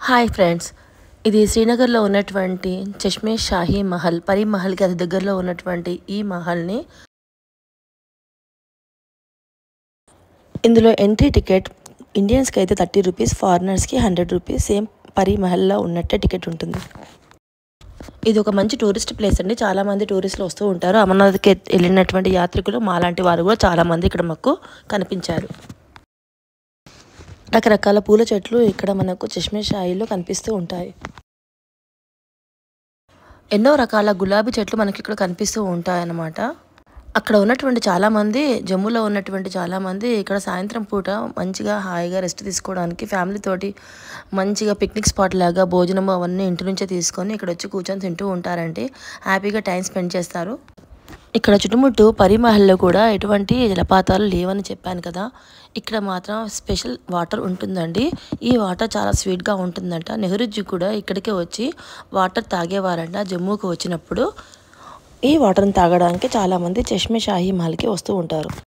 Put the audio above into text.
Hi friends, ఇది శ్రీనగర్లో ఉన్నటువంటి చష్మే షాహీ మహల్, పరి మహల్కి అతి దగ్గరలో ఉన్నటువంటి ఈ మహల్ని ఇందులో ఎంట్రీ టికెట్ ఇండియన్స్కి అయితే 30 రూపీస్, ఫారినర్స్కి 100 రూపీస్. సేమ్ పరి మహల్లో ఉన్నట్టే టికెట్ ఉంటుంది. ఇది ఒక మంచి టూరిస్ట్ ప్లేస్ అండి. చాలామంది టూరిస్టులు వస్తూ ఉంటారు. అమర్నాథ్కి వెళ్ళినటువంటి యాత్రికులు మాలాంటి వారు కూడా చాలామంది ఇక్కడ మాకు కనిపించారు. రకరకాల పూల చెట్లు ఇక్కడ మనకు చష్మే షాహీలో కనిపిస్తూ ఉంటాయి. ఎన్నో రకాల గులాబీ చెట్లు మనకి ఇక్కడ కనిపిస్తూ ఉంటాయన్నమాట. అక్కడ ఉన్నటువంటి చాలామంది, జమ్మూలో ఉన్నటువంటి చాలామంది ఇక్కడ సాయంత్రం పూట మంచిగా హాయిగా రెస్ట్ తీసుకోవడానికి ఫ్యామిలీ తోటి మంచిగా పిక్నిక్ స్పాట్ లాగా భోజనం అవన్నీ ఇంటి నుంచే తీసుకొని ఇక్కడ వచ్చి కూర్చొని తింటూ ఉంటారండి. హ్యాపీగా టైం స్పెండ్ చేస్తారు. ఇక్కడ చుట్టుముట్టు పరిమహల్లో కూడా ఎటువంటి జలపాతాలు లేవని చెప్పాను కదా. ఇక్కడ మాత్రం స్పెషల్ వాటర్ ఉంటుందండి. ఈ వాటర్ చాలా స్వీట్గా ఉంటుందంట. నెహ్రూజీ కూడా ఇక్కడికే వచ్చి వాటర్ తాగేవారంట జమ్మూకు వచ్చినప్పుడు. ఈ వాటర్ని తాగడానికి చాలామంది చష్మే షాహీ మహల్కి వస్తూ ఉంటారు.